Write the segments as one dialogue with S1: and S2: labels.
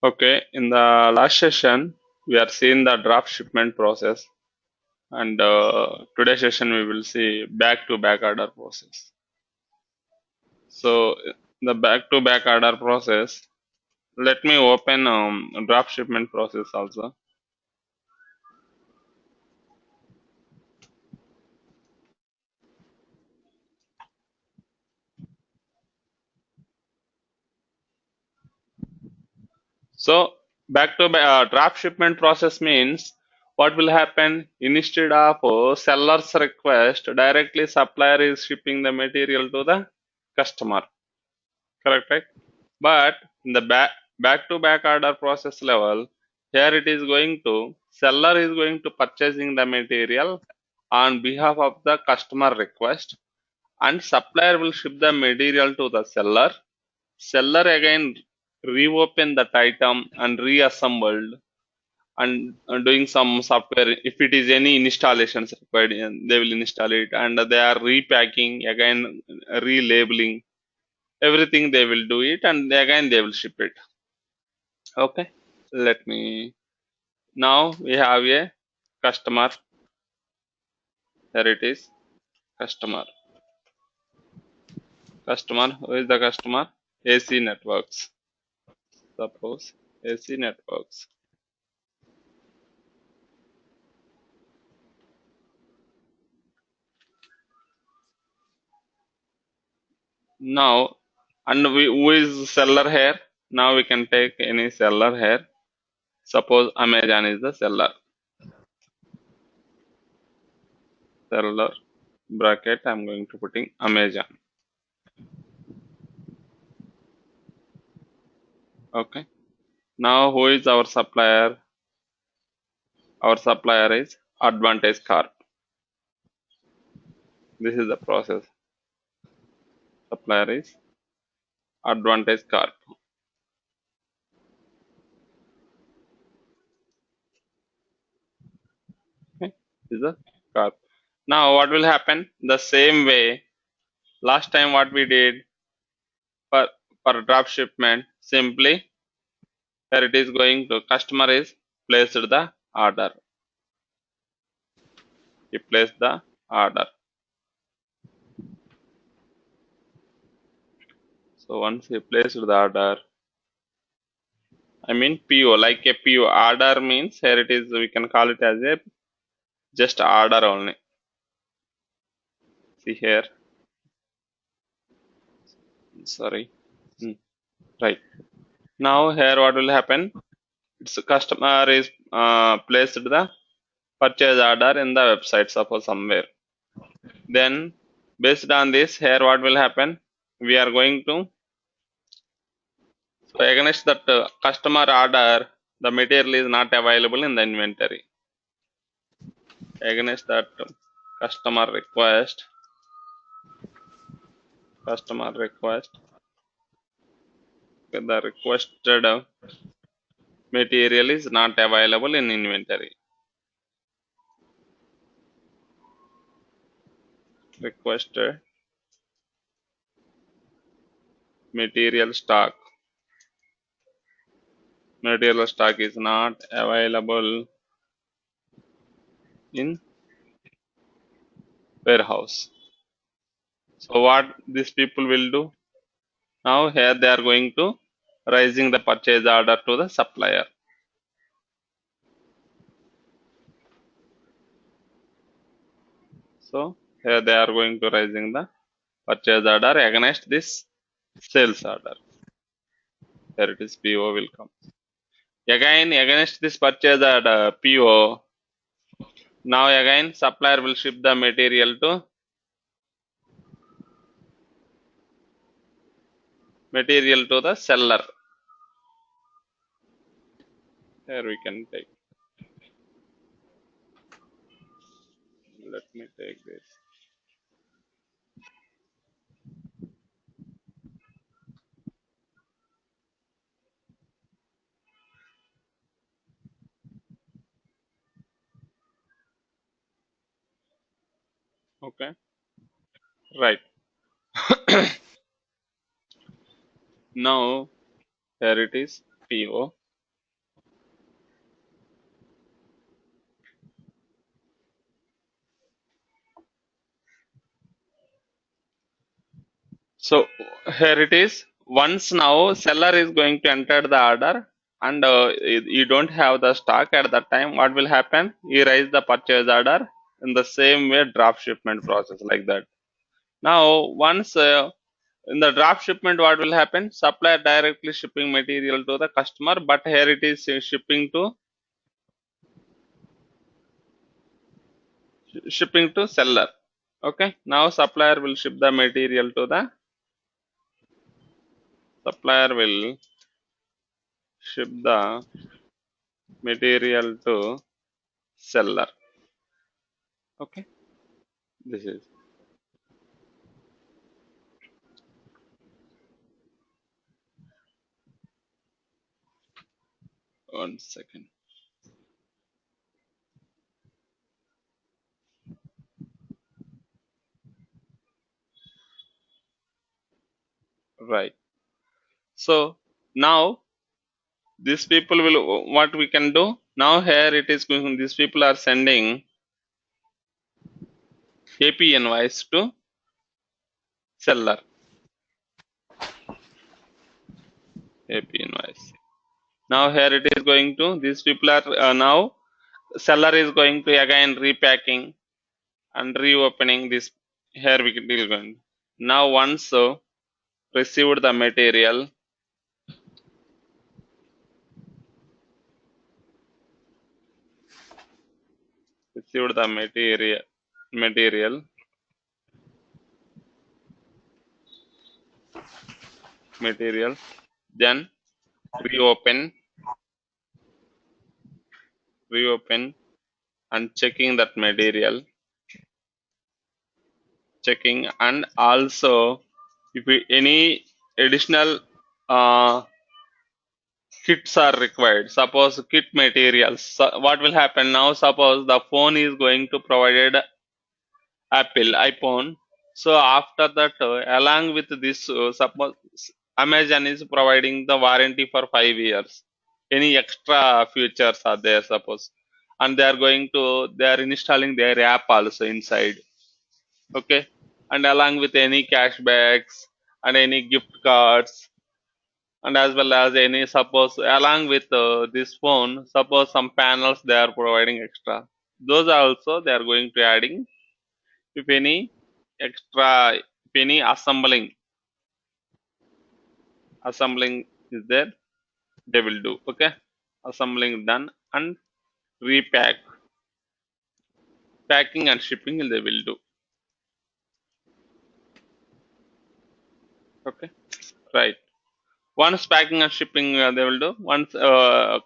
S1: Okay, in the last session, we are seeing the draft shipment process, and today's session we will see back-to-back order process. So, the back-to-back order process. Let me open draft shipment process also. So, back-to-back draft shipment process means what will happen instead of seller's request, directly supplier is shipping the material to the customer. Correct, right? But in the back to back order process level, here it is going to seller is going to purchasing the material on behalf of the customer request, and supplier will ship the material to the seller. Seller again reopen that item and reassembled and doing some software. If it is any installations required, they will install it, and they are repacking again, relabeling everything. They will do it, and again they will ship it. Okay, let me. Now we have a customer. Here it is, customer. Customer, who is the customer? AC Networks. Suppose AC Networks. Now, and who is seller here? Now we can take any seller here. Suppose Amazon is the seller. Seller bracket. I'm going to putting Amazon. Okay. Now who is our supplier? Our supplier is Advantage Corp. This is the process. Supplier is Advantage Corp. Okay, this is the Corp. Now what will happen? The same way last time what we did for drop shipment, simply here it is going to customer is placed the order. He placed the order. So once he placed the order, I mean PO, like a PO order means here it is, we can call it as a just order only. See here, sorry. Right. Now here what will happen? It's customer is placed the purchase order in the website, suppose somewhere. Then based on this, here what will happen? We are going to, so against that customer order, the material is not available in the inventory. Against that customer request, the requested material is not available in inventory. Requested material stock is not available in warehouse. So what these people will do? Now here they are going to raising the purchase order to the supplier. So here they are going to raising the purchase order against this sales order. Here it is, PO will come. Again against this purchase order PO, now again supplier will ship the material to the seller. Here we can take. Let me take this. Okay, right. Now here it is PO. So here it is. Once now seller is going to enter the order, and you don't have the stock at that time, what will happen? You raise the purchase order in the same way drop shipment process like that. Now once in the drop shipment, what will happen? Supplier directly shipping material to the customer, but here it is shipping to seller. Okay, now supplier will ship the material to seller. Okay, this is 1 second. Right. So now these people will, what we can do now, here it is going, these people are sending AP invoice to seller. AP invoice. Now here it is going to, these people are now seller is going to again repacking and reopening this. Here we can deal going. Now once received the material, received the material, then reopen, reopen and checking that material, checking, and also if any additional uh, kits are required, suppose kit materials, so what will happen now? Suppose the phone is going to provided Apple iPhone, so after that along with this suppose Amazon is providing the warranty for 5 years, any extra features are there suppose, and they are installing their app also inside. Okay, and along with any cashbacks and any gift cards, and as well as any suppose along with this phone, suppose some panels they are providing extra, those are also they are going to adding. If any extra, if any assembling is there, they will do. Okay, assembling done, and repack, packing and shipping they will do. Okay, right. Once packing and shipping they will do, once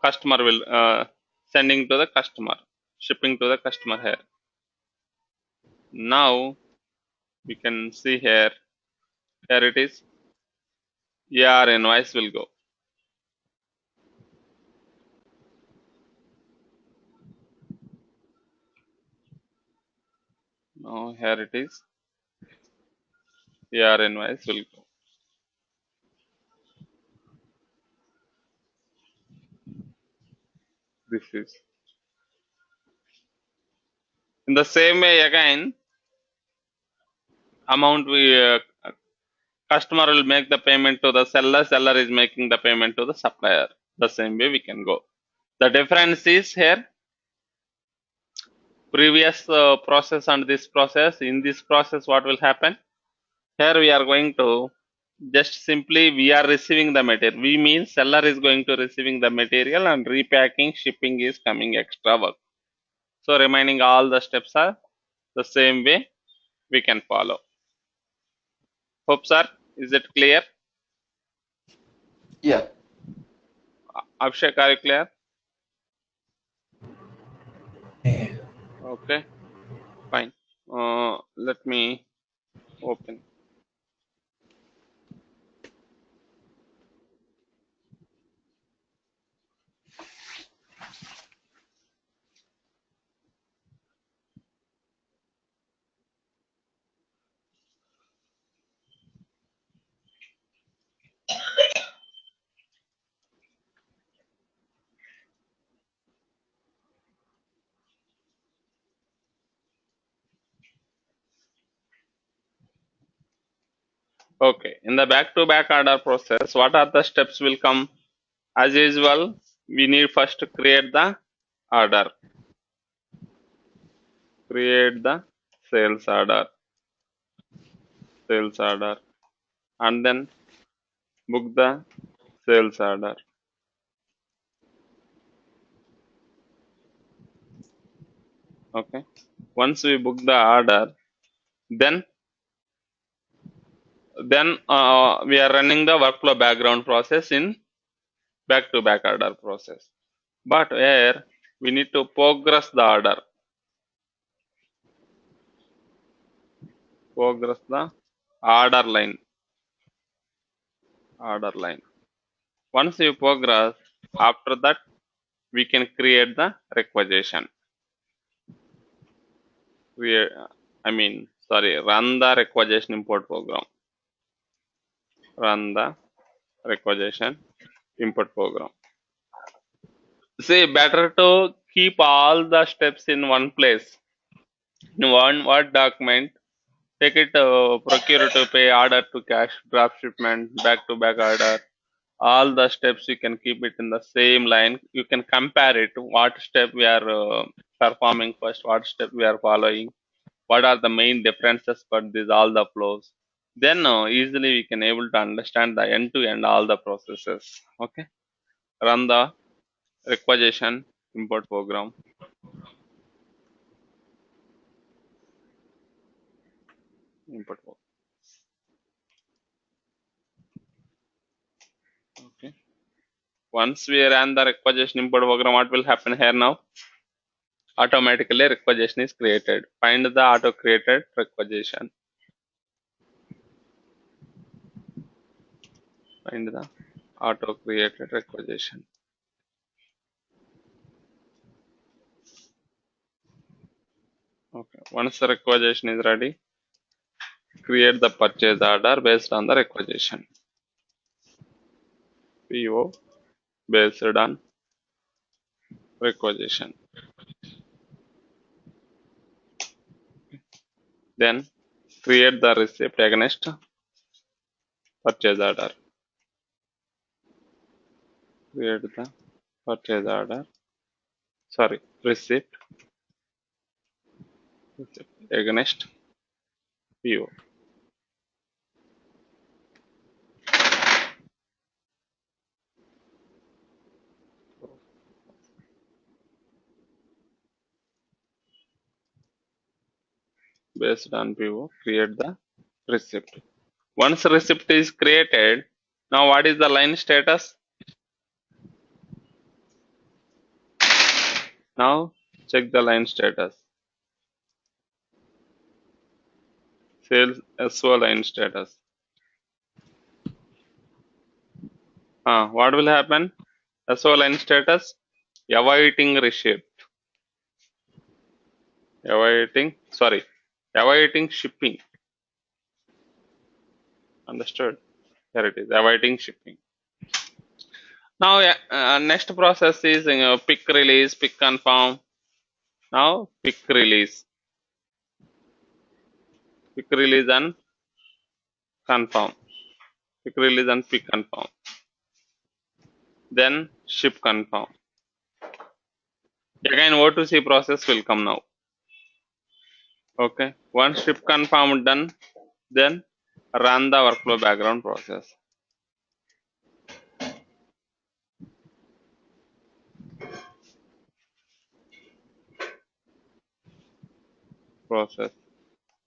S1: customer will sending to the customer, shipping to the customer. Here now we can see here, here it is, AR invoice will go. Now here it is, AR invoice will go. This is in the same way again, amount we customer will make the payment to the seller, seller is making the payment to the supplier. The same way we can go. The difference is here, previous process and this process. In this process, what will happen? Here we are going to just simply we are receiving the material. We mean seller is going to receiving the material and repacking, shipping is coming extra work. So remaining all the steps are the same way we can follow. Hope sir, is it clear?
S2: Yeah.
S1: Abhishek, are you clear?
S2: Yeah.
S1: Okay, fine. Let me open. Okay, in the back-to-back order process, what are the steps will come? As usual, we need first to create the order, create the sales order, sales order, and then book the sales order. Okay, once we book the order, then we are running the workflow background process in back-to-back order process. But here we need to progress the order line, order line. Once you progress, after that we can create the requisition. Create, run the requisition import program. Run the requisition import program. See, better to keep all the steps in one place, in one Word document. Take it procure to pay, order to cash, draft shipment, back to back order. All the steps you can keep it in the same line. You can compare it. What step we are performing first, what step we are following, what are the main differences for these all the flows. Then easily we can able to understand the end to end all the processes. Okay. Run the requisition import program. Import program. Okay. Once we run the requisition import program, what will happen here now? Automatically requisition is created. Find the auto created requisition. Find the auto created requisition. Okay. Once the requisition is ready, create the purchase order based on the requisition. PO based on requisition. Then create the receipt against purchase order. Create the purchase order. Sorry, receipt against PO. Based on PO, create the receipt. Once receipt is created, now what is the line status? Now check the line status. Sales SO line status. What will happen? SO line status awaiting receipt. Awaiting shipping. Understood? Here it is, awaiting shipping. Now, next process is pick release, pick confirm. Now, pick release and confirm. Pick release and pick confirm. Then ship confirm. Again, O2C process will come now. Okay. Once ship confirm done, then run the workflow background process.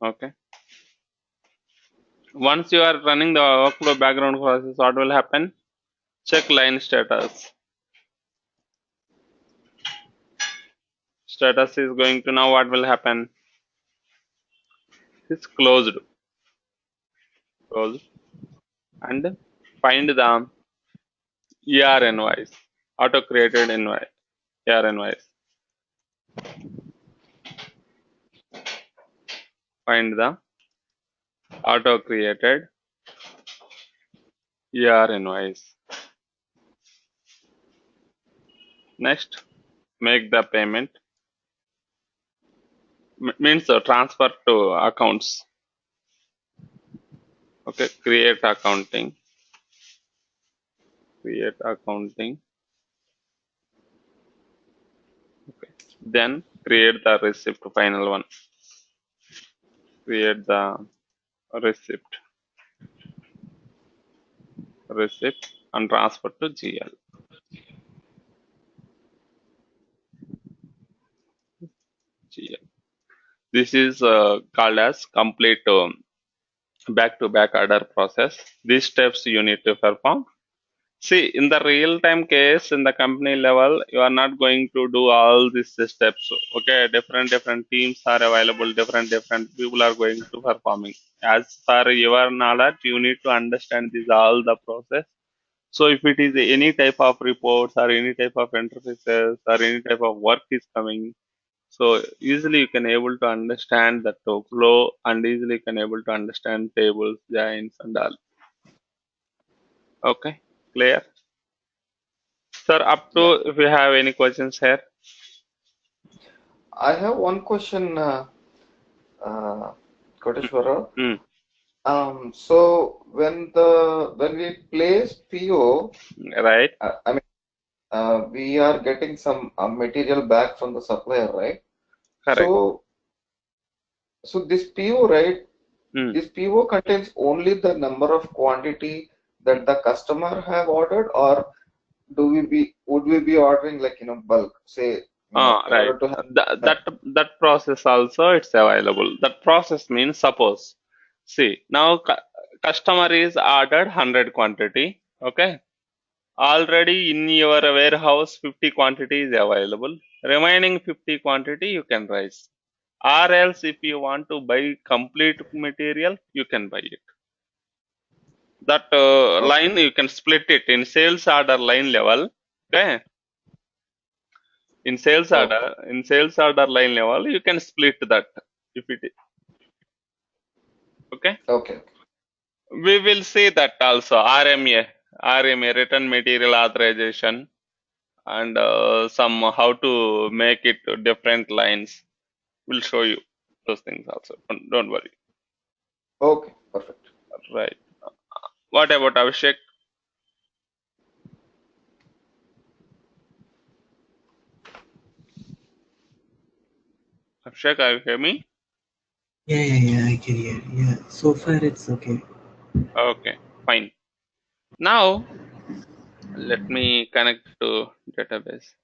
S1: Okay. Once you are running the workflow background process, what will happen? Check line status. Status is going to now what will happen? It's closed. And find the ER invoice, auto created invoice, ER invoice. Find the auto created ER invoice. Next, make the payment. Means transfer to accounts. Okay, create accounting. Okay, then create the receipt, final one. Create the receipt, receipt, and transfer to GL. GL. This is called as complete back-to-back order process. These steps you need to perform. See, in the real-time case, in the company level, you are not going to do all these steps. Okay, different teams are available, different people are going to performing. As per your knowledge, you need to understand this all the process. So if it is any type of reports or any type of interfaces or any type of work is coming, so easily you can able to understand the flow and easily you can able to understand tables, joins and all. Okay, clear? Sir, up
S2: Yeah.
S1: to if you have any questions here.
S2: I have one question, uh, Koteshwara.
S1: Hmm,
S2: So when we place PO,
S1: right,
S2: I mean, we are getting some material back from the supplier, right?
S1: correct.
S2: So so this PO, right?
S1: Hmm.
S2: This PO contains only the number of quantity that the customer have ordered, or would we be ordering like bulk, say, in
S1: Right.
S2: order to have
S1: That process also it's available. That process means suppose, see now customer is ordered 100 quantity. Okay, already in your warehouse 50 quantity is available. Remaining 50 quantity you can raise. Or else if you want to buy complete material, you can buy it. That
S2: oh,
S1: line you can split it in sales order line level. Okay.
S2: okay,
S1: In sales order line level, you can split that. If it okay,
S2: okay,
S1: we will see that also RMA, written material authorization, and some how to make it to different lines. We'll show you those things also. Don't worry.
S2: okay, perfect.
S1: Right. What about Abhishek? Abhishek, are you hear me?
S3: Yeah, I can hear. Yeah, so far it's okay.
S1: Okay, fine. Now let me connect to database.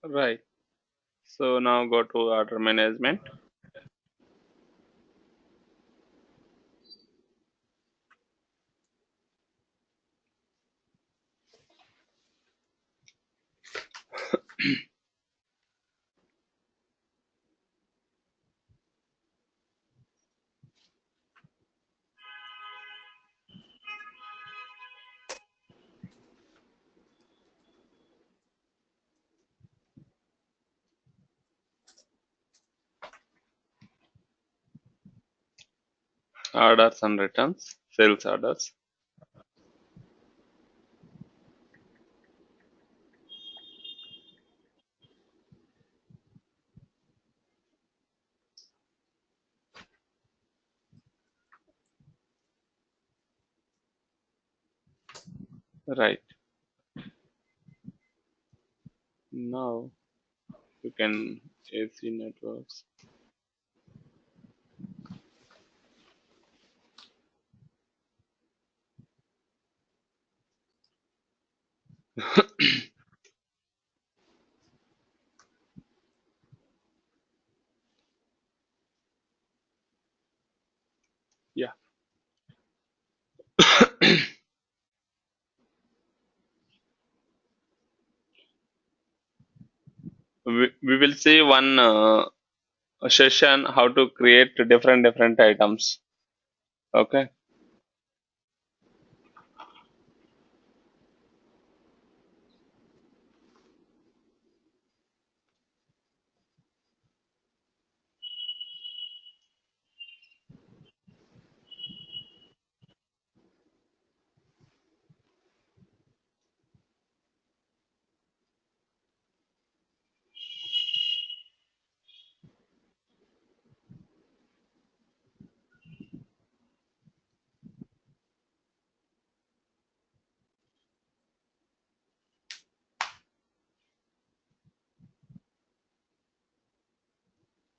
S1: Right. So now go to order management. Orders and returns, sales orders. Right. Now you can AC networks. Yeah. We will see one session how to create different items. Okay.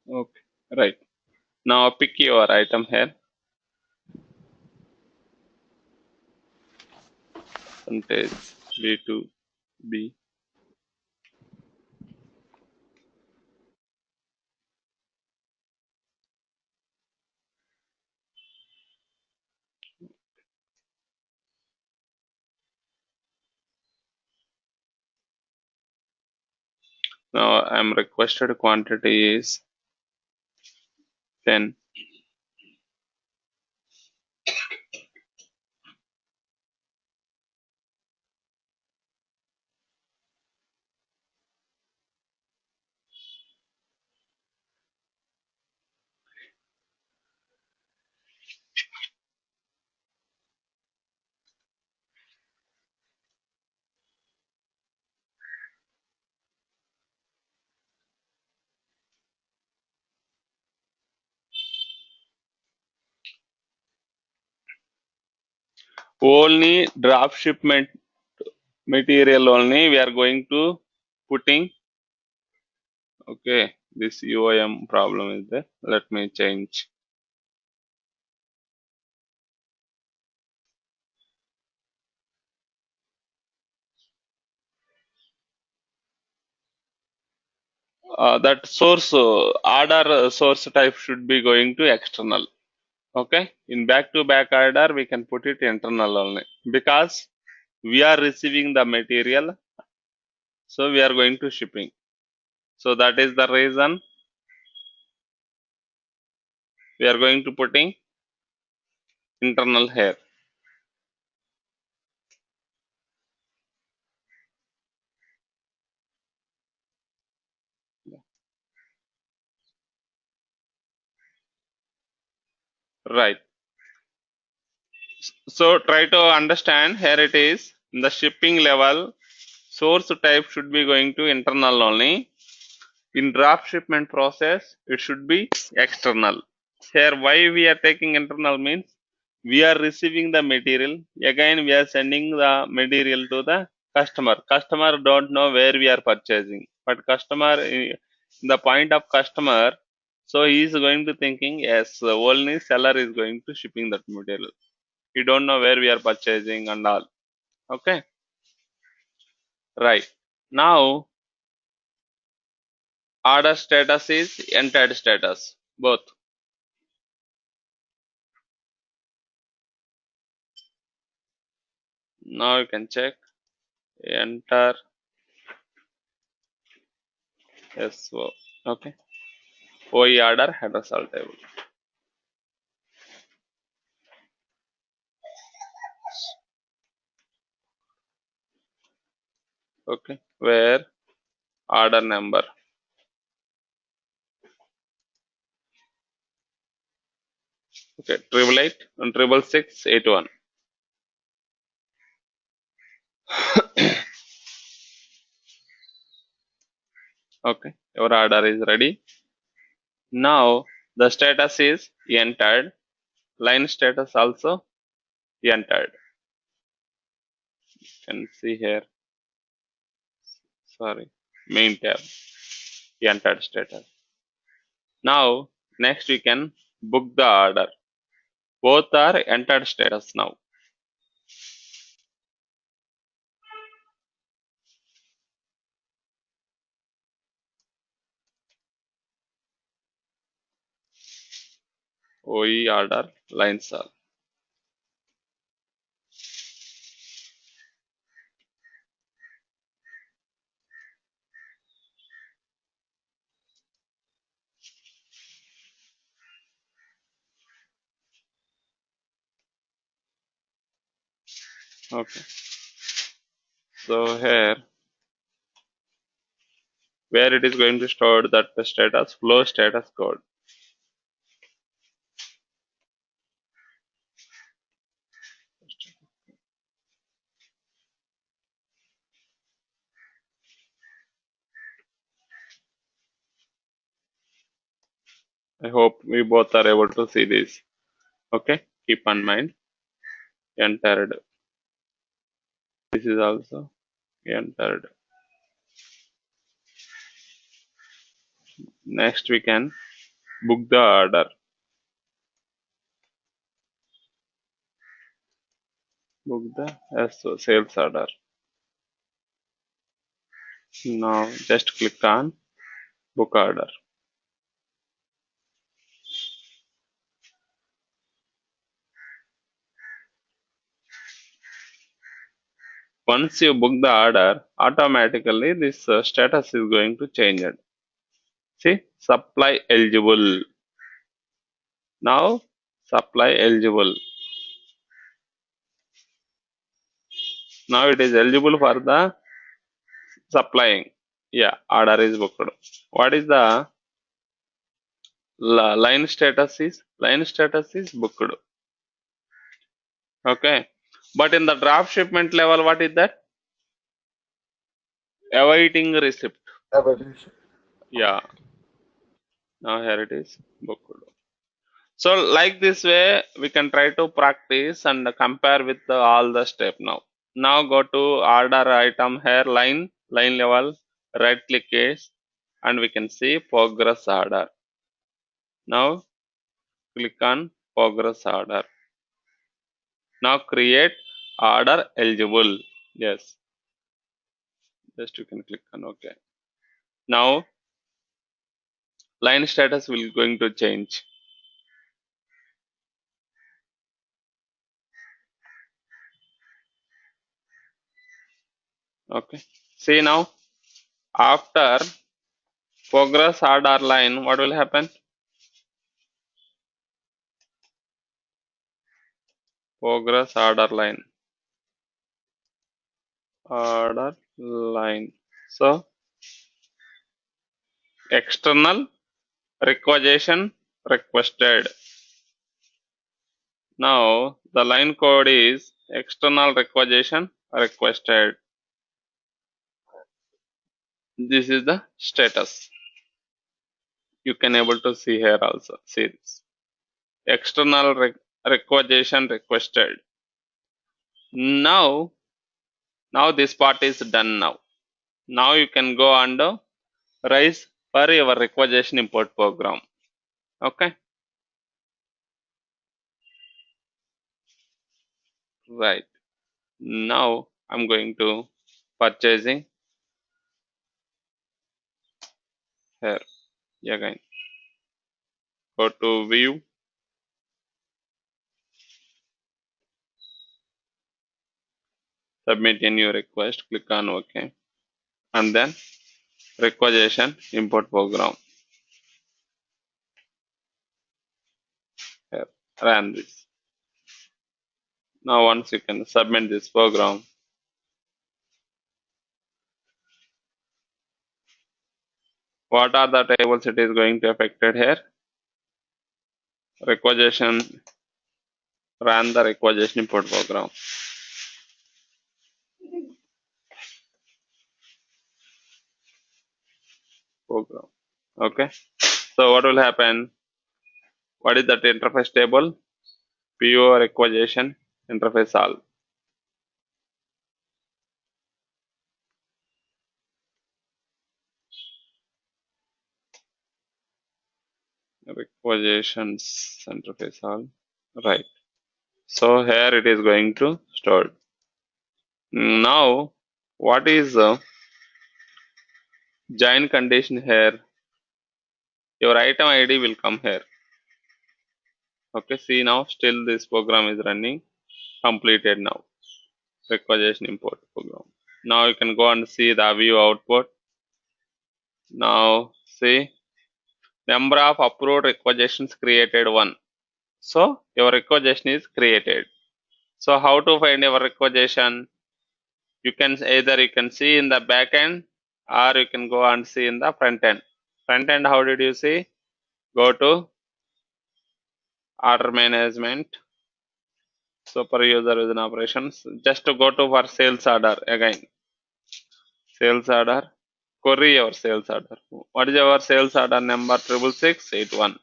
S1: Okay. Right. Now pick your item here. Percentage B2B. Now I'm requested quantity is 10. Only drop shipment material only we are going to putting. Okay, this UIM problem is there. Let me change. That source order source type should be going to external. Okay, in back to back order we can put it internal only because we are receiving the material, so we are going to shipping. So that is the reason we are going to putting internal here. Right. So try to understand here it is in the shipping level source type should be going to internal only. In drop shipment process it should be external. Here why we are taking internal means we are receiving the material, again we are sending the material to the customer don't know where we are purchasing, but customer the point of customer, so he is going to thinking yes only seller is going to shipping that material, we don't know where we are purchasing and all. Okay. Right. Now order status is entered status both. Now you can check enter. Yes. Okay. OE order header salt table. Okay. Where order number. Okay. 888 and 66681. Okay. Your order is ready. Now the status is entered. Line status also entered. can see here. Sorry, main tab, entered status. Now, next we can book the order. Both are entered status now. OE order lines are. Okay. So here, where it is going to store that status, flow status code. I hope we both are able to see this. Okay, keep in mind entered. This is also entered. Next we can book the order. Book the sales order. Now just click on book order. Once you book the order, automatically this status is going to change it. See, supply eligible. Now, supply eligible. Now it is eligible for the supplying. Yeah, order is booked. What is the line status is? Line status is booked. Okay. But in the draft shipment level, what is that? Awaiting receipt.
S2: Evaluation.
S1: Yeah. Now here it is booked. So like this way, we can try to practice and compare with all the step now. Now go to order item here, line level, right click is, and we can see progress order. Now click on progress order. Now create order eligible. Yes, just you can click on OK. Now line status will going to change. Okay. See now after progress order line, what will happen? Progress order line. Order line. So external requisition requested. Now the line code is external requisition requested. This is the status. You can able to see here also. See this. External requisition requested. Now this part is done now. Now you can go under rise for your requisition import program. Okay. Right. Now I'm going to purchasing here again. Go to view, submit a new request, click on OK, and then requisition import program. Here, run this. Now once you can submit this program, what are the tables it is going to affected here? Requisition, run the requisition import program. Okay. So what will happen? What is that interface table? PO requisition interface all. requisitions interface all. Right. So here it is going to store. Now, what is the join condition here? Your item ID will come here. Okay, see now, still this program is running. Completed now. Requisition import program. Now you can go and see the view output. Now see number of approved requisitions created 1. So your requisition is created. So how to find your requisition? You can either you can see in the back end or you can go and see in the front end. Front end, how did you see? Go to order management, super user within operations. Just to go to for sales order again. Sales order. Query your sales order. What is your sales order number? 66681.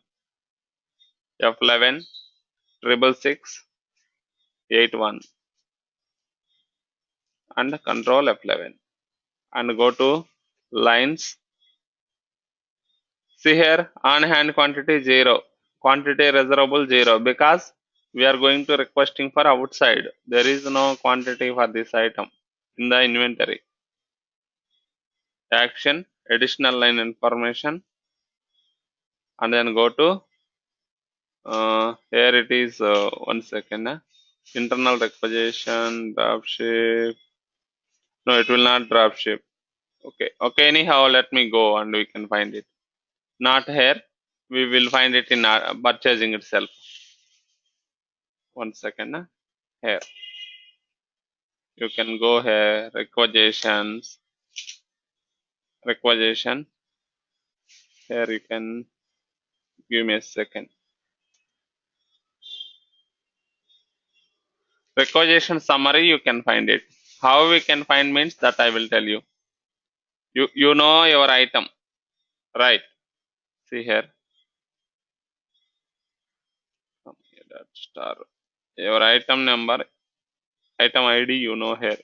S1: F11 66681 and control F11 and go to lines. See here on hand quantity 0, quantity reservable 0 because we are going to requesting for outside. There is no quantity for this item in the inventory. Action additional line information and then go to here it is 1 second. Internal requisition drop ship. No, it will not drop ship. Okay, anyhow let me go and we can find it. Not here, we will find it in purchasing itself. 1 second. Here you can go here, requisition. Here you can give me a second. Requisition summary, you can find it. How we can find means that I will tell you. You know your item, right? See here. That star. Your item number, item ID, you know here.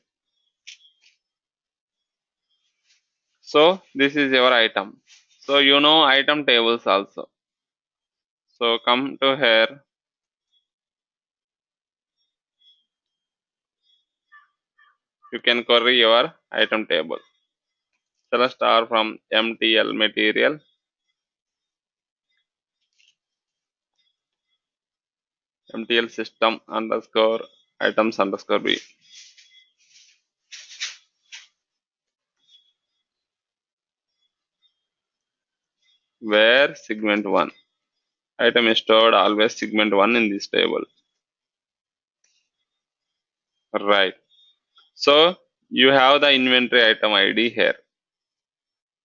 S1: So this is your item. So you know item tables also. So come to here. You can query your item table. Select star from MTL material. MTL system underscore items underscore B. Where segment 1. Item is stored always segment 1 in this table. Right. So you have the inventory item ID here.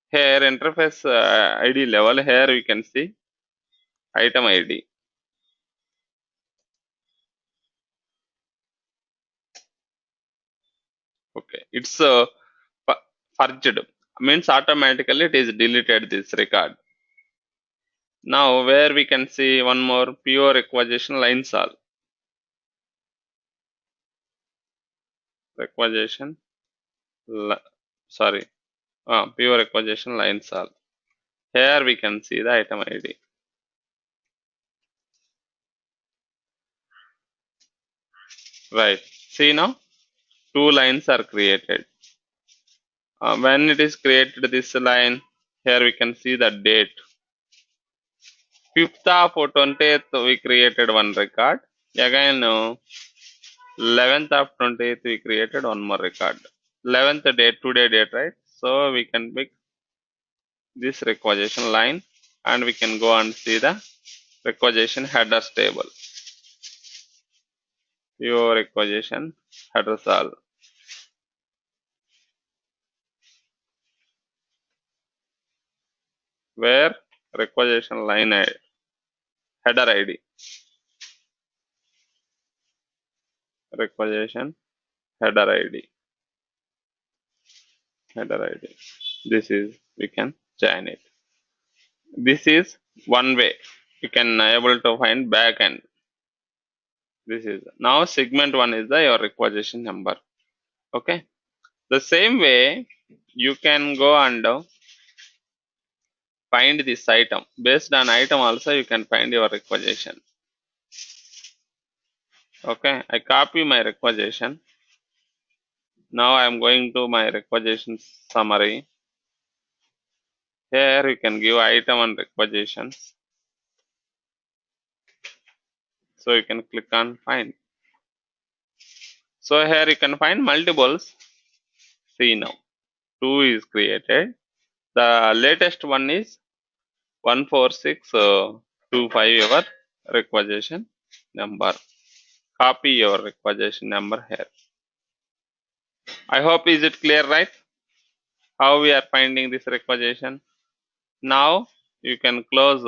S1: Here interface ID level, here we can see item ID. Okay, it's purged, means automatically it is deleted this record. Now where we can see one more pure requisition lines all. Requisition, pure requisition lines all. Here we can see the item ID. Right. See now, 2 lines are created. When it is created this line, here we can see the date. 5th of 20th we created one record. Again 11th of 20th we created one more record. 11th date, today date, right? So we can pick this requisition line and we can go and see the requisition headers table. Your requisition headers all. Where requisition line header ID. Requisition header ID. Header ID. This is, we can join it. This is one way you can able to find back end. This is now segment 1 is your requisition number. Okay, the same way you can go and find this item. Based on item also you can find your requisition. Okay, I copy my requisition. Now I am going to my requisition summary. Here you can give item and requisitions. So you can click on find. So here you can find multiples. See now, 2 is created. The latest one is 14625 your requisition number. Copy your requisition number here. I hope is it clear, right? How we are finding this requisition. Now you can close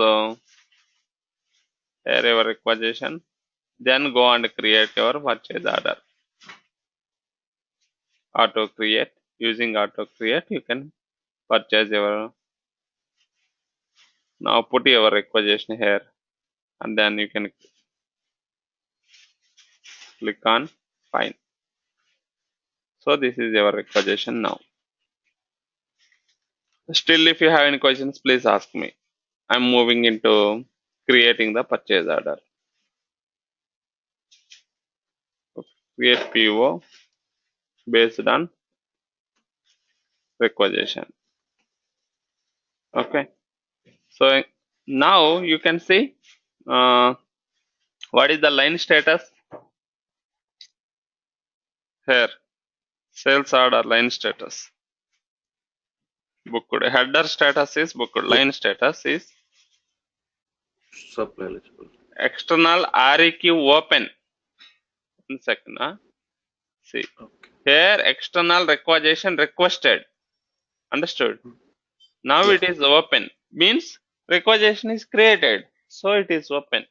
S1: here your requisition. Then go and create your purchase order. Auto create. Using auto create you can purchase your. Now put your requisition here and then you can click on find. So this is your requisition now. Still if you have any questions please ask me. I'm moving into creating the purchase order. Create PO based on requisition. Okay. So now you can see what is the line status here. Sales order line status. Booked. Header status is booked. Line status is
S2: Supply eligible.
S1: external REQ open. 1 second. See.
S2: Okay.
S1: Here external requisition requested. Understood? Now
S2: Yes.
S1: it is open. Means requisition is created. So it is open.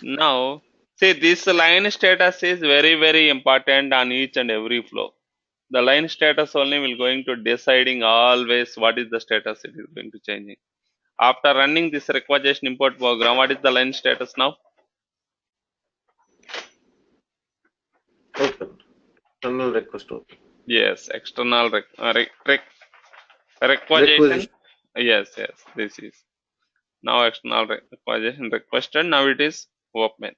S1: Now see this line status is very important on each and every flow. The line status only will going to deciding always what is the status it is going to changing. After running this requisition import program, what is the line status now?
S2: Open. External request open.
S1: Yes, external requisition.
S2: Requisition.
S1: Yes, this is now external requisition requested. Now it is open.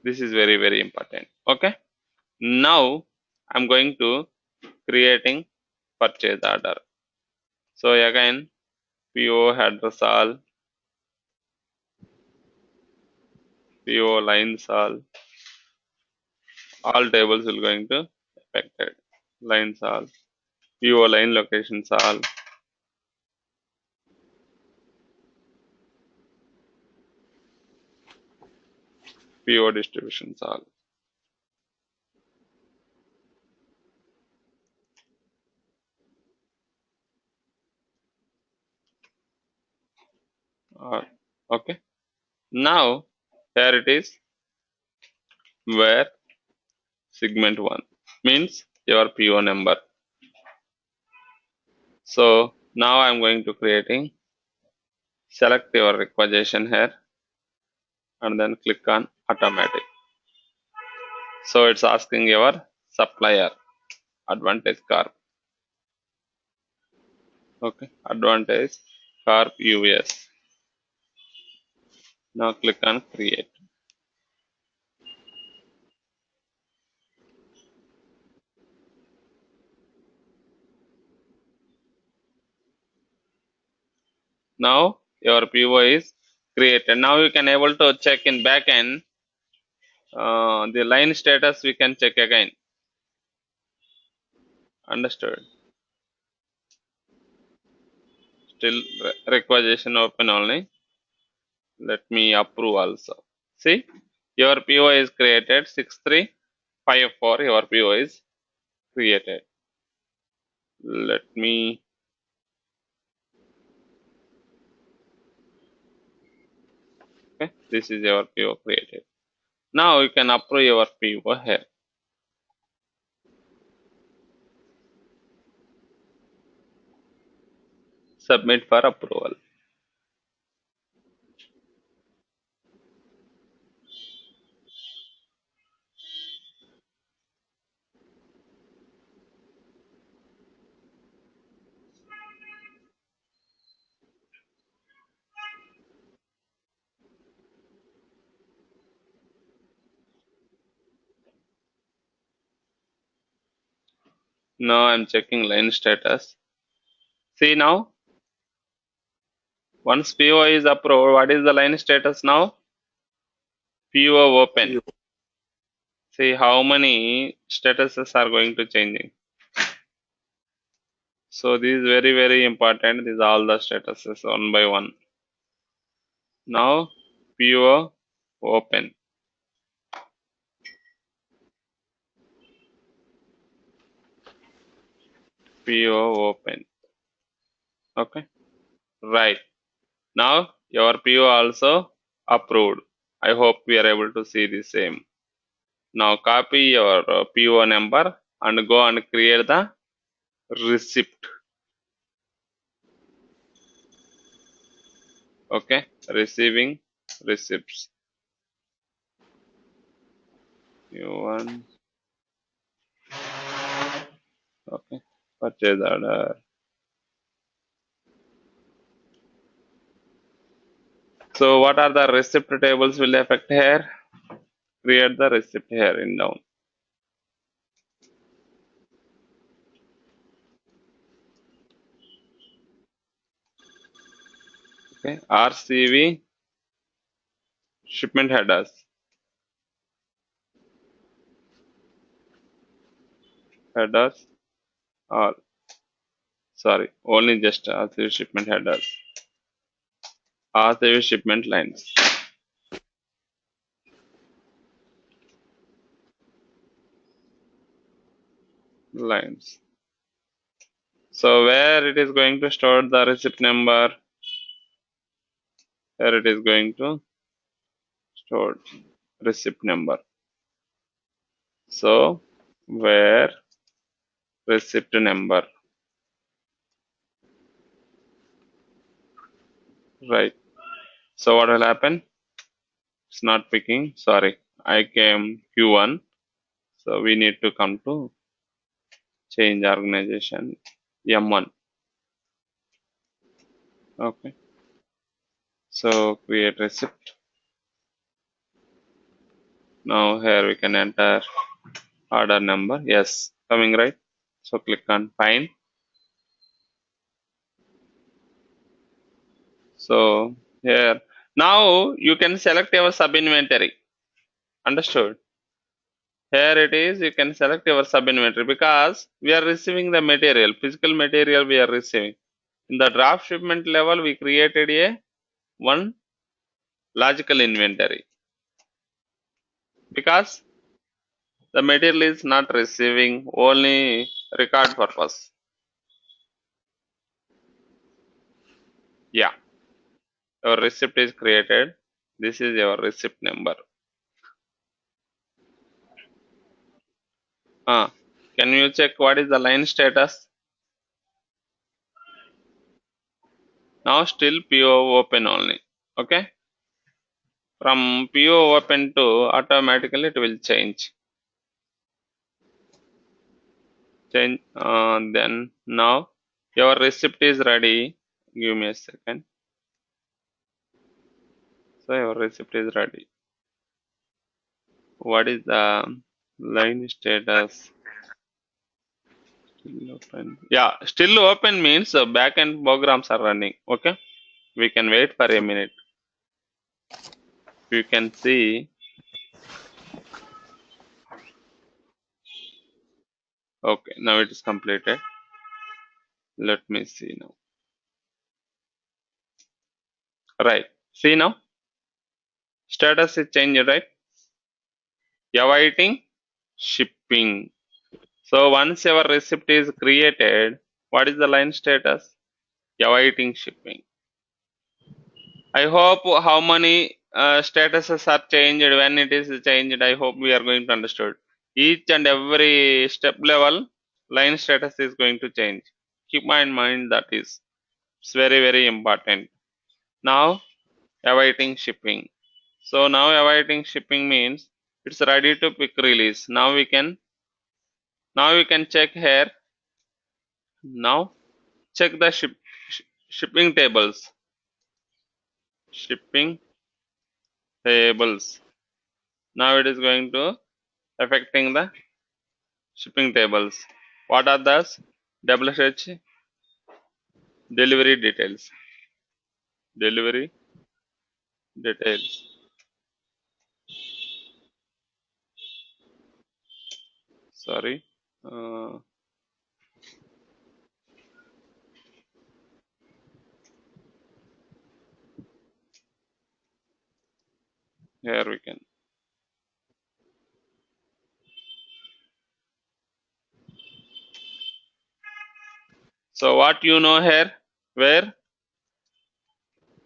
S1: This is very important. Okay. Now I'm going to creating purchase order. So again, PO address all, PO lines all tables will going to affected. Lines all, PO line locations all. PO distributions all. Okay. Now here it is where segment 1 means your PO number. So now I'm going to creating select your requisition here and then click on automatic. So it's asking your supplier Advantage Corp. Okay, Advantage Corp US. Now click on create. Now your PO is created. Now you can able to check in backend the line status. We can check again. Understood? Still requisition open only. Let me approve also. See, your PO is created 6354. Your PO is created. Let me. Okay, this is your PO created. Now you can approve your PO here. Submit for approval. Now I'm checking line status. See now, once PO is approved, what is the line status now? PO open. See how many statuses are going to changing. So this is very, very important. These are all the statuses one by one. Now PO open. PO open. Okay. Right. Now your PO also approved. I hope we are able to see the same. Now copy your PO number and go and create the receipt. Okay. Receiving receipts. One. Okay. Purchase order. So what are the receipt tables will affect here? Create the receipt here in down. Okay. RCV shipment headers. Headers or sorry, only just RCV shipment headers. RCV shipment lines. Lines. So where it is going to store the receipt number? Here it is going to store receipt number. So where receipt number, right? So what will happen? It's not picking. Sorry, I came Q1. So we need to come to change organization M1. Okay. So create receipt. Now here we can enter order number. Yes, coming right. So click on find. So here now you can select your sub inventory. Understood? Here it is. You can select your sub inventory because we are receiving the material, physical material we are receiving. In the draft shipment level, we created a one logical inventory because the material is not receiving only record purpose. Yeah, your receipt is created. This is your receipt number. Can you check what is the line status? Now still PO open only. Okay. From PO open to automatically it will change. Then now your receipt is ready. Give me a second. So your receipt is ready. What is the line status? Still open. Yeah, still open means backend programs are running. Okay, we can wait for a minute. You can see. Okay, now it is completed. Let me see now. Right. See now, status is changed. Right. Awaiting shipping. So once your receipt is created, what is the line status? Awaiting shipping. I hope how many statuses are changed when it is changed. I hope we are going to understood. Each and every step level line status is going to change. Keep in mind that is it's very very important. Now awaiting shipping. So now awaiting shipping means it's ready to pick release. Now we can check here. Now check the shipping tables. Shipping tables. Now it is going to affecting the shipping tables. What are those? WH delivery details. Delivery details. Sorry. Uh, Here we can. So what you know here? Where?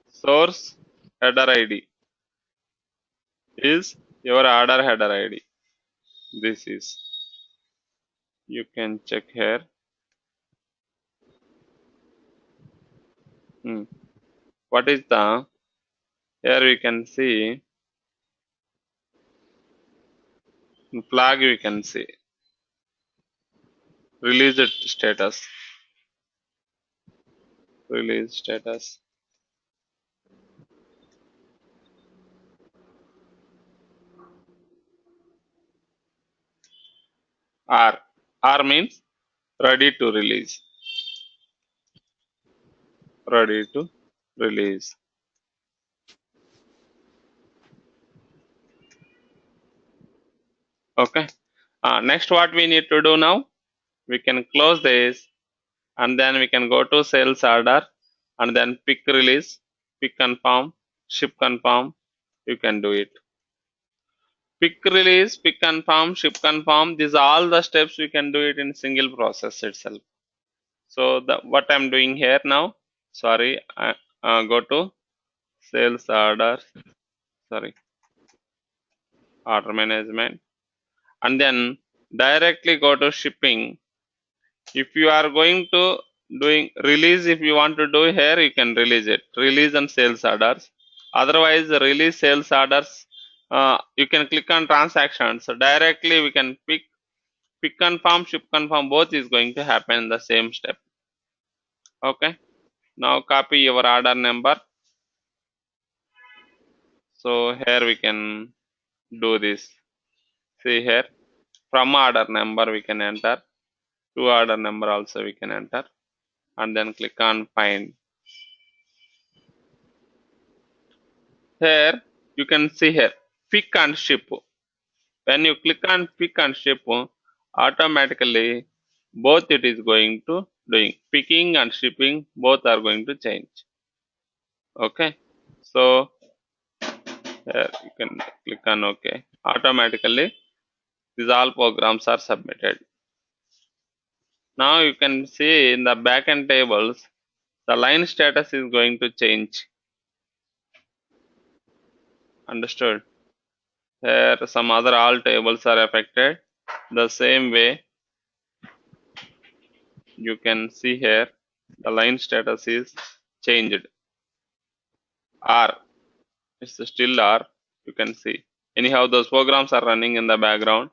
S1: Source header ID is your order header ID. This is. You can check here. What is the? Here we can see flag. We can see released status. Release status. R. R means ready to release. Ready to release. Okay. Next, what we need to do now? We can close this, and then we can go to sales order, and then pick release, pick confirm, ship confirm. You can do it. Pick release, pick confirm, ship confirm. These are all the steps we can do it in single process itself. So what I'm doing here now, sorry, go to sales order, sorry, order management, and then directly go to shipping. If you are going to doing release, if you want to do here, you can release it, release and sales orders. Otherwise, release sales orders, you can click on transactions. So directly we can pick confirm, ship confirm, both is going to happen in the same step. Okay. Now copy your order number. So here we can do this. See here, from order number we can enter, to order number also we can enter, and then click on find. Here you can see here pick and ship. When you click on pick and ship, automatically both it is going to doing picking and shipping, both are going to change. Okay. So here you can click on OK. Automatically these all programs are submitted. Now you can see in the backend tables, the line status is going to change. Understood? Here some other all tables are affected. The same way you can see here the line status is changed. R, it's still R. You can see. Anyhow, those programs are running in the background.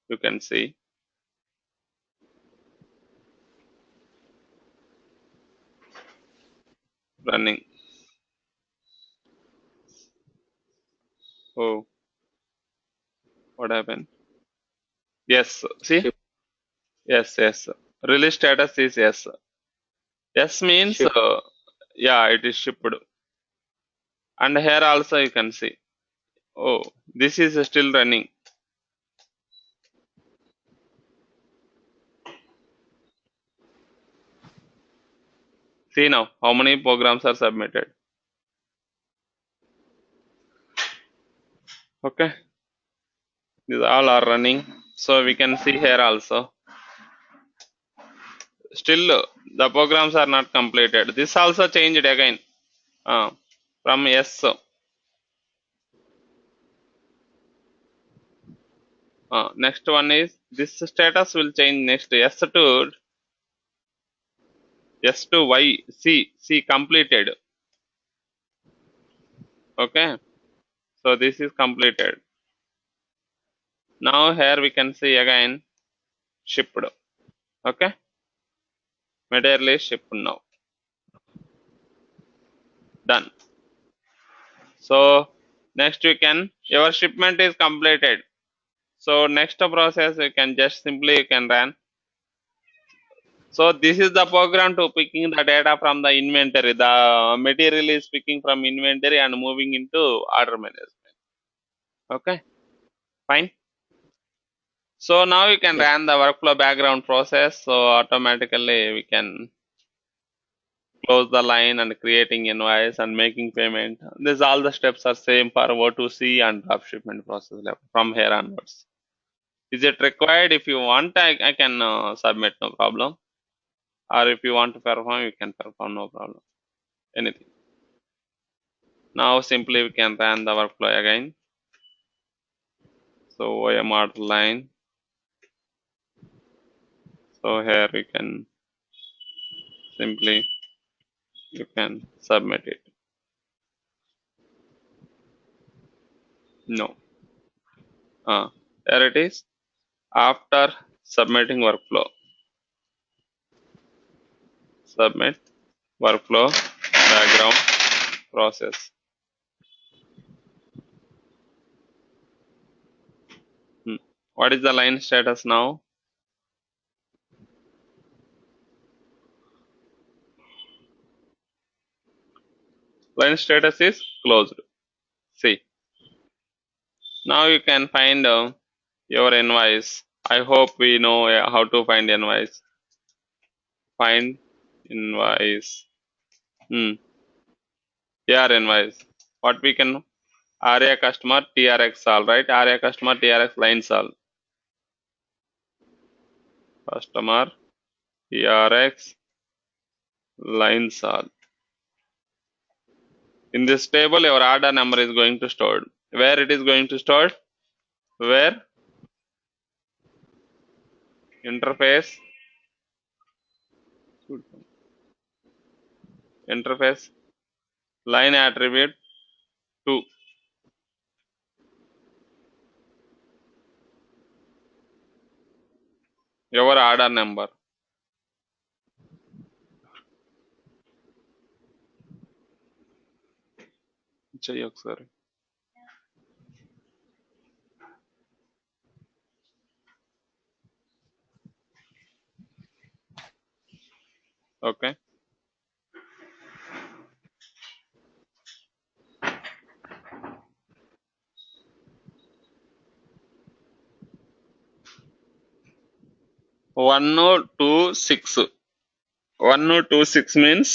S1: You can see. Running. Oh, what happened? Yes, see?
S2: Ship,
S1: Yes, yes. Release status is yes. Yes means,
S2: ship.
S1: yeah, it is shipped. And here also you can see. Oh, this is still running. See now, how many programs are submitted. Okay, these all are running. So we can see here also. Still, the programs are not completed. This also changed again from yes. Next one is this status will change next yes to y. C completed. Okay, so this is completed. Now here we can see again shipped. Okay, material is shipped now. Done. So next you can, your shipment is completed. So next process you can just simply you can run So this is the program to picking the data from the inventory. The material is picking from inventory and moving into order management. Okay, fine. So now you can
S2: Yes.
S1: run the workflow background process. So automatically we can close the line and creating invoice and making payment. These all the steps are same for O2C and dropshipment process from here onwards. Is it required? If you want, I can submit, no problem. Or if you want to perform, you can perform, no problem. Anything. Now simply we can run the workflow again. So OM order line. So here we can simply you can submit it. No. There it is. After submitting workflow, submit workflow background process. What is the line status now? Line status is closed. See, now you can find your invoice. I hope we know how to find invoice. Find invoice. TR invoice. What we can area customer TRX all right. Area customer TRX lines all. Customer TRX lines all. In this table, your order number is going to stored. Where it is going to store? Where? Interface. Interface. Line attribute 2. Your order number. చెయ్యి ఒకసారి. Okay. One two six. 126 means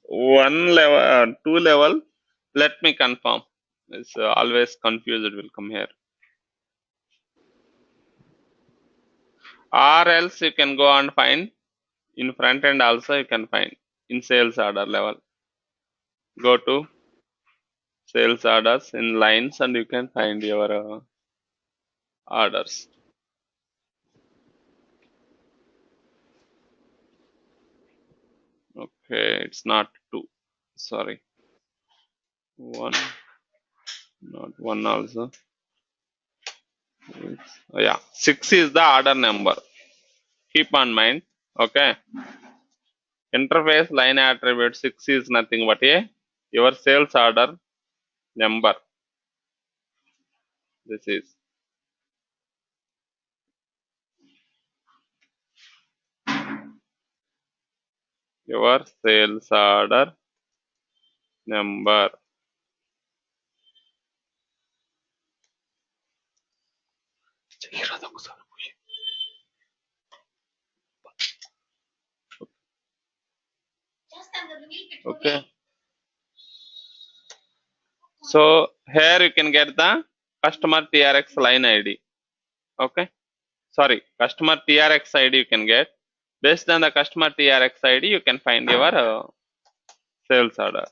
S1: one level, two level. Let me confirm. It's always confused. It will come here. Or else you can go and find in front end also you can find in sales order level. Go to sales orders in lines and you can find your orders. Okay, it's not 2. Sorry. 1, not 1 also. Yeah, 6 is the order number. Keep on mind. Okay. Interface line attribute 6 is nothing but your sales order number. This is your sales order number. Okay. So here you can get the customer TRX line ID. Okay. Sorry, customer TRX ID you can get. Based on the customer TRX ID, you can find your sales order.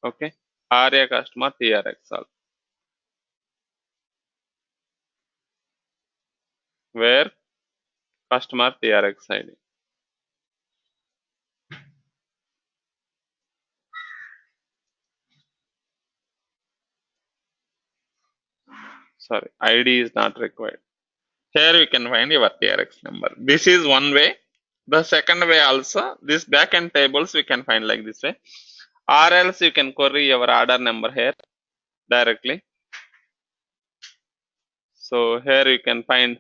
S1: Okay. Area customer TRX all. Where customer TRX ID. Sorry, ID is not required. Here you can find your TRX number. This is one way. The second way also, this backend tables we can find like this way. Or else you can query your order number here directly. So here you can find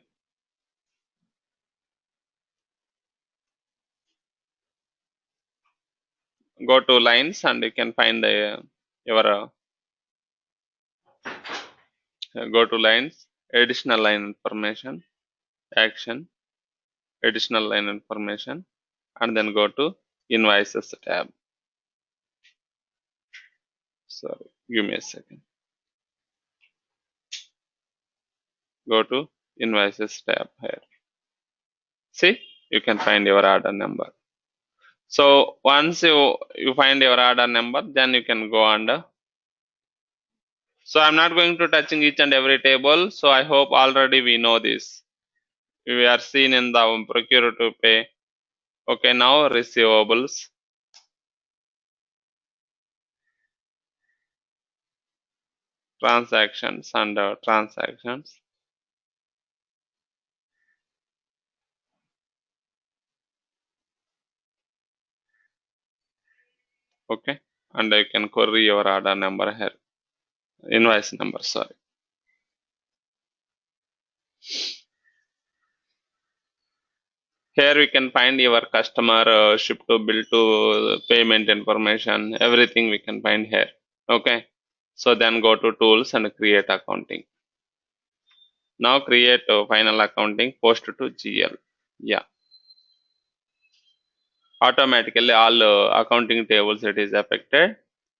S1: go to lines and you can find your go to lines, additional line information, action, additional line information, and then go to invoices tab. Sorry, give me a second. Go to invoices tab here. See, you can find your order number. So once you find your order number, then you can go under. So I'm not going to touching each and every table. So I hope already we know this. We are seen in the procure to pay. Okay, now receivables. Transactions and transactions. Okay, and you can query your order number here, invoice number. Sorry. Here we can find your customer ship to bill to payment information. Everything we can find here. Okay, so then go to tools and create accounting. Now create final accounting post to GL. Yeah, automatically all accounting tables it is affected.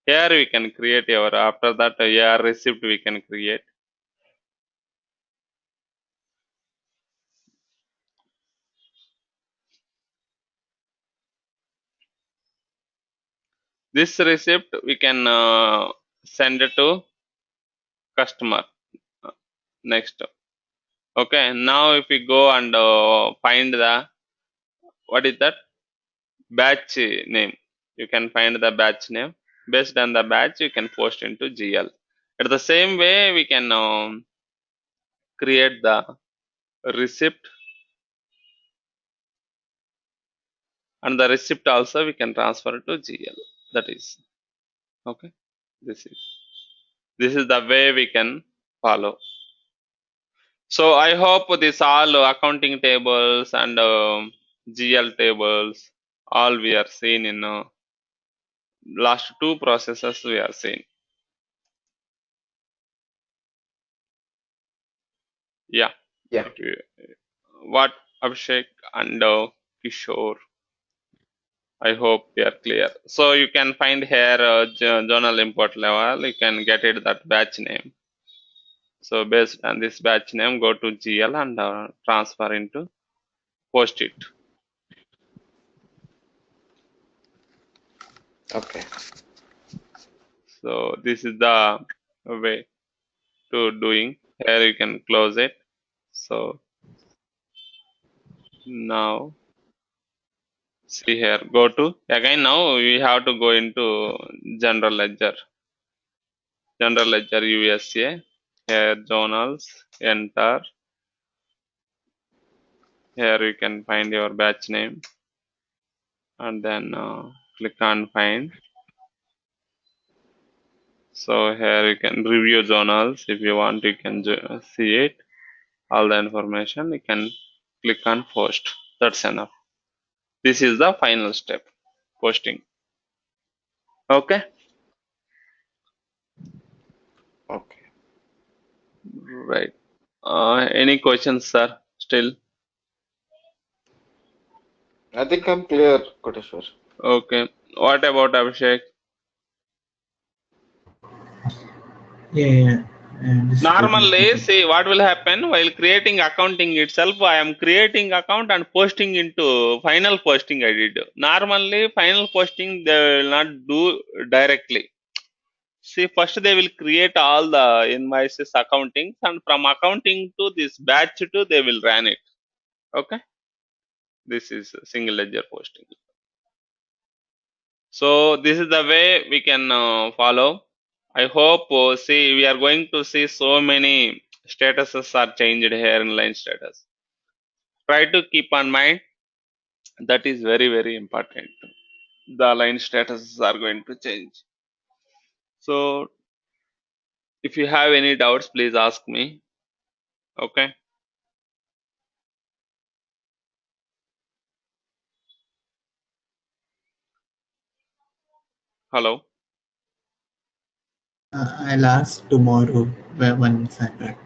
S1: Here we can create your, after that AR receipt we can create. This receipt we can send it to customer next. Okay, now if we go and find the, what is that, batch name, you can find the batch name. Based on the batch you can post into GL. At the same way we can create the receipt, and the receipt also we can transfer to GL. That is okay. This is the way we can follow. So I hope this all accounting tables and GL tables all we are seeing in last two processes we are seeing. Yeah.
S2: Yeah.
S1: What Abhishek and Kishore, I hope we are clear. So you can find here journal import level, you can get it that batch name. So based on this batch name, go to GL and transfer into post it.
S2: Okay.
S1: So this is the way to doing. Here you can close it. So now see here, go to again. Now we have to go into general ledger. General ledger USA. Here journals, enter. Here you can find your batch name and then click on find. So here you can review journals. If you want, you can see it. All the information. You can click on post. That's enough. This is the final step, posting. Okay.
S2: Okay.
S1: Right. Any questions, sir? Still?
S2: I think I'm clear, Koteshwar.
S1: Okay. What about Abhishek?
S3: Yeah, yeah. This is totally
S1: Normally,
S3: clear.
S1: see what will happen while creating accounting itself. I am creating account and posting into final posting. I did. Normally, final posting they will not do directly. See, first they will create all the invoices, accounting, and from accounting to this batch to they will run it. Okay. This is single ledger posting. So this is the way we can follow. I hope see we are going to see so many statuses are changed here in line status. Try to keep on mind, that is very important. The line statuses are going to change. So if you have any doubts, please ask me. Okay. Hello.
S3: I'll ask tomorrow once I got